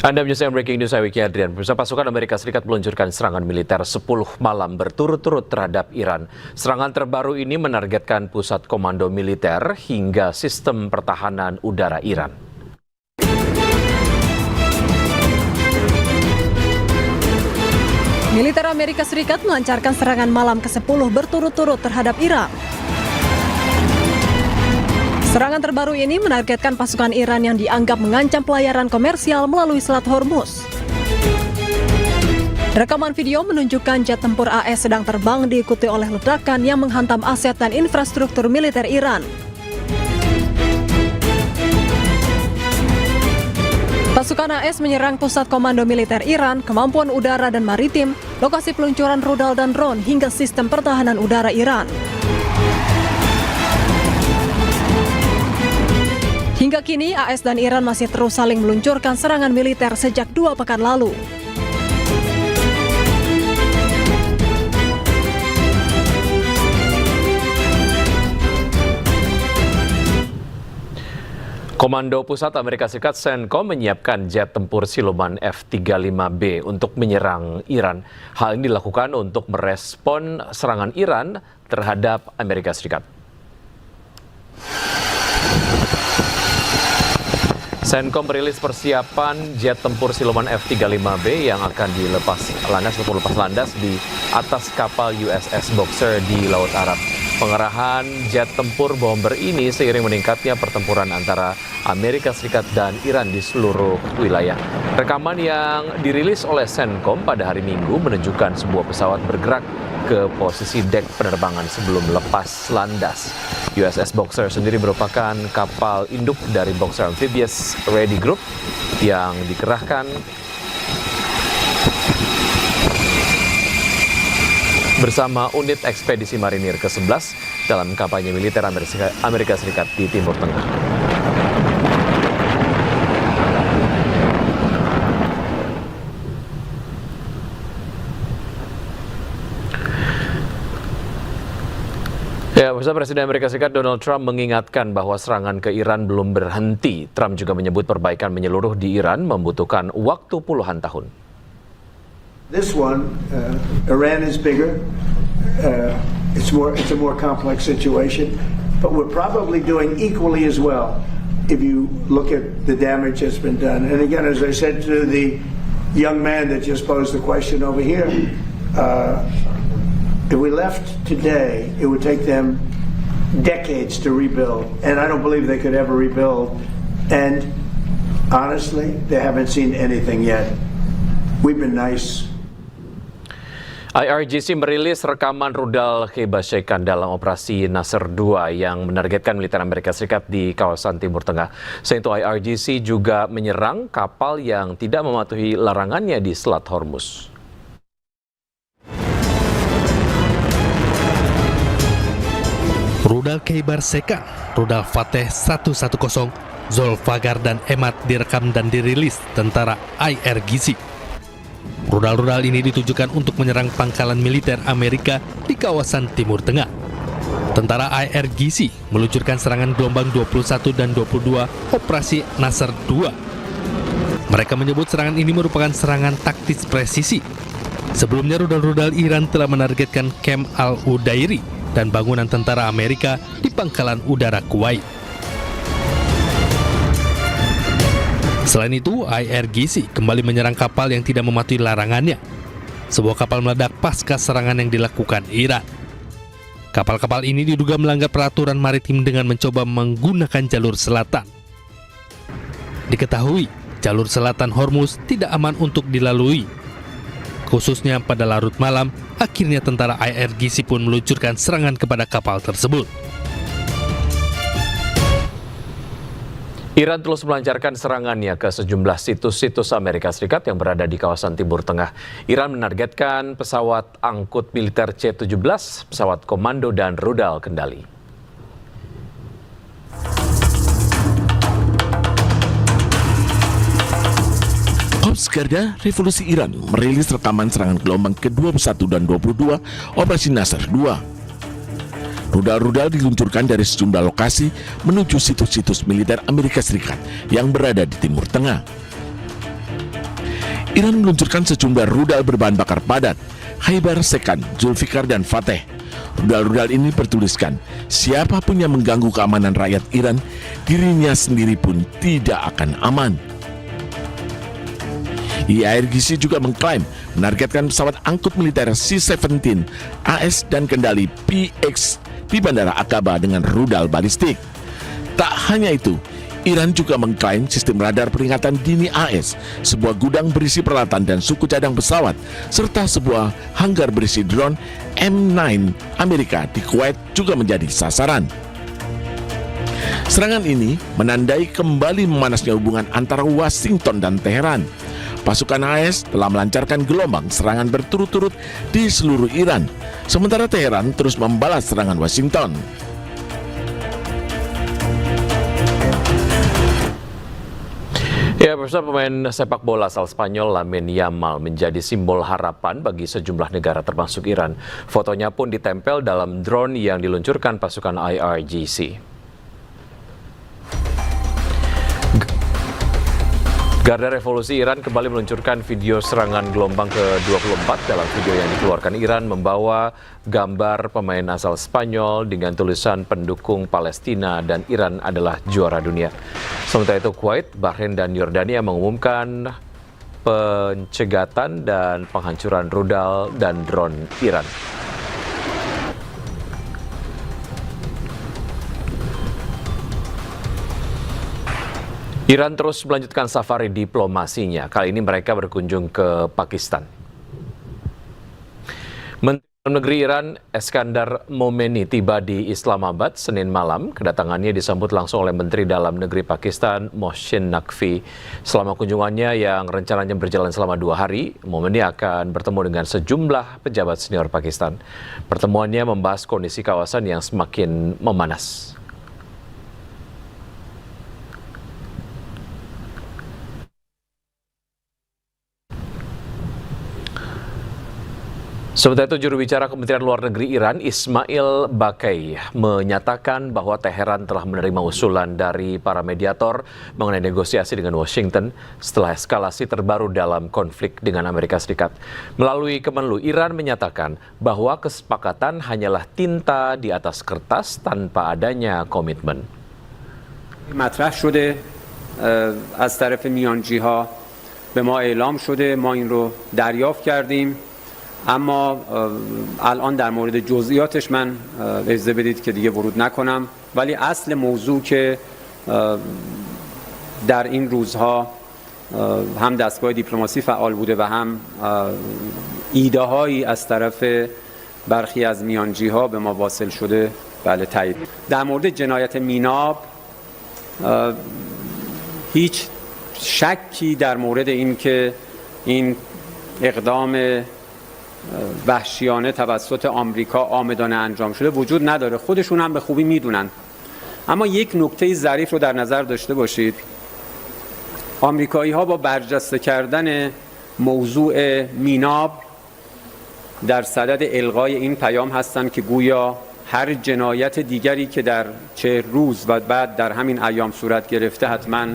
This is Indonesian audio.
Anda menyaksikan Breaking News, saya Wiki Adrian. Pemirsa, pasukan Amerika Serikat meluncurkan serangan militer 10 malam berturut-turut terhadap Iran. Serangan terbaru ini menargetkan pusat komando militer hingga sistem pertahanan udara Iran. Militer Amerika Serikat melancarkan serangan malam ke-10 berturut-turut terhadap Iran. Serangan terbaru ini menargetkan pasukan Iran yang dianggap mengancam pelayaran komersial melalui Selat Hormuz. Rekaman video menunjukkan jet tempur AS sedang terbang diikuti oleh ledakan yang menghantam aset dan infrastruktur militer Iran. Pasukan AS menyerang pusat komando militer Iran, kemampuan udara dan maritim, lokasi peluncuran rudal dan drone hingga sistem pertahanan udara Iran. Hingga kini, AS dan Iran masih terus saling meluncurkan serangan militer sejak 2 pekan lalu. Komando Pusat Amerika Serikat CENTCOM menyiapkan jet tempur siluman F-35B untuk menyerang Iran. Hal ini dilakukan untuk merespon serangan Iran terhadap Amerika Serikat. CENTCOM merilis persiapan jet tempur siluman F-35B yang akan dilepas landas di atas kapal USS Boxer di Laut Arab. Pengerahan jet tempur bomber ini seiring meningkatnya pertempuran antara Amerika Serikat dan Iran di seluruh wilayah. Rekaman yang dirilis oleh CENTCOM pada hari Minggu menunjukkan sebuah pesawat bergerak ke posisi dek penerbangan sebelum lepas landas. USS Boxer sendiri merupakan kapal induk dari Boxer Amphibious Ready Group yang dikerahkan bersama unit ekspedisi marinir ke-11 dalam kampanye militer Amerika Serikat di Timur Tengah. Ya, Presiden Amerika Serikat Donald Trump mengingatkan bahwa serangan ke Iran belum berhenti. Trump juga menyebut perbaikan menyeluruh di Iran membutuhkan waktu puluhan tahun. This one, Iran is bigger. It's a more complex situation, but we're probably doing equally as well if you look at the damage that's been done. And again, as I said to the young man that just posed the question over here, if we left today, it would take them decades to rebuild, and I don't believe they could ever rebuild. And honestly, they haven't seen anything yet. We've been nice. IRGC merilis rekaman rudal kebasyaikan dalam operasi Nasr 2 yang menargetkan militer Amerika Serikat di kawasan Timur Tengah. Selain itu, IRGC juga menyerang kapal yang tidak mematuhi larangannya di Selat Hormuz. Rudal Kheibar Sheikhan, rudal Fateh 110, Zolfagar dan Emad direkam dan dirilis tentara IRGC. Rudal-rudal ini ditujukan untuk menyerang pangkalan militer Amerika di kawasan Timur Tengah. Tentara IRGC meluncurkan serangan gelombang 21 dan 22 Operasi Nasr 2. Mereka menyebut serangan ini merupakan serangan taktis presisi. Sebelumnya rudal-rudal Iran telah menargetkan Camp Al-Udairi dan bangunan tentara Amerika di pangkalan udara Kuwait. Selain itu, IRGC kembali menyerang kapal yang tidak mematuhi larangannya. Sebuah kapal meledak pasca serangan yang dilakukan Iran. Kapal-kapal ini diduga melanggar peraturan maritim dengan mencoba menggunakan jalur selatan. Diketahui, jalur selatan Hormuz tidak aman untuk dilalui. Khususnya pada larut malam, akhirnya tentara IRGC pun meluncurkan serangan kepada kapal tersebut. Iran terus melancarkan serangannya ke sejumlah situs-situs Amerika Serikat yang berada di kawasan Timur Tengah. Iran menargetkan pesawat angkut militer C-17, pesawat komando dan rudal kendali. Korps Garda Revolusi Iran merilis rekaman serangan gelombang ke-21 dan 22 Operasi Nasr 2. Rudal-rudal diluncurkan dari sejumlah lokasi menuju situs-situs militer Amerika Serikat yang berada di Timur Tengah. Iran meluncurkan sejumlah rudal berbahan bakar padat, Khaibar Sekan, Zulfikar, dan Fateh. Rudal-rudal ini bertuliskan, siapapun yang mengganggu keamanan rakyat Iran, dirinya sendiri pun tidak akan aman. IARGC juga mengklaim menargetkan pesawat angkut militer C-17 AS dan kendali PX di Bandara Aqaba dengan rudal balistik. Tak hanya itu, Iran juga mengklaim sistem radar peringatan dini AS, sebuah gudang berisi peralatan dan suku cadang pesawat, serta sebuah hanggar berisi drone M9 Amerika di Kuwait juga menjadi sasaran. Serangan ini menandai kembali memanasnya hubungan antara Washington dan Teheran. Pasukan AS telah melancarkan gelombang serangan berturut-turut di seluruh Iran, sementara Teheran terus membalas serangan Washington. Ya, pemirsa, pemain sepak bola asal Spanyol Lamine Yamal menjadi simbol harapan bagi sejumlah negara termasuk Iran. Fotonya pun ditempel dalam drone yang diluncurkan pasukan IRGC. Garda Revolusi Iran kembali meluncurkan video serangan gelombang ke-24. Dalam video yang dikeluarkan, Iran membawa gambar pemain asal Spanyol dengan tulisan pendukung Palestina dan Iran adalah juara dunia. Sementara itu, Kuwait, Bahrain, dan Yordania mengumumkan pencegatan dan penghancuran rudal dan drone Iran. Iran terus melanjutkan safari diplomasinya. Kali ini mereka berkunjung ke Pakistan. Menteri Dalam Negeri Iran Eskandar Momeni tiba di Islamabad Senin malam. Kedatangannya disambut langsung oleh Menteri Dalam Negeri Pakistan Mohsin Naqvi. Selama kunjungannya yang rencananya berjalan selama 2 hari, Momeni akan bertemu dengan sejumlah pejabat senior Pakistan. Pertemuannya membahas kondisi kawasan yang semakin memanas. Sementara itu, juru bicara Kementerian Luar Negeri Iran, Ismail Baqai, menyatakan bahwa Teheran telah menerima usulan dari para mediator mengenai negosiasi dengan Washington setelah eskalasi terbaru dalam konflik dengan Amerika Serikat. Melalui Kemenlu, Iran menyatakan bahwa kesepakatan hanyalah tinta di atas kertas tanpa adanya komitmen. مطرح شده از طرف میانجی‌ها به ما اعلام شده، ما این رو دریافت کردیم. اما الان در مورد جزئیاتش من اجازه بدید که دیگه ورود نکنم، ولی اصل موضوع که در این روزها هم دستگاه دیپلماسی فعال بوده و هم ایده هایی از طرف برخی از میانجی‌ها به ما واصل شده، بله تایید. در مورد جنایت میناب هیچ شکی در مورد این که این اقدام وحشیانه توسط آمریکا آمدانه انجام شده وجود نداره. خودشون هم به خوبی میدونن. اما یک نکته ظریف رو در نظر داشته باشید. آمریکایی ها با برجسته کردن موضوع میناب در صدد الغای این پیام هستند که گویا هر جنایت دیگری که در 40 روز و بعد در همین ایام صورت گرفته حتما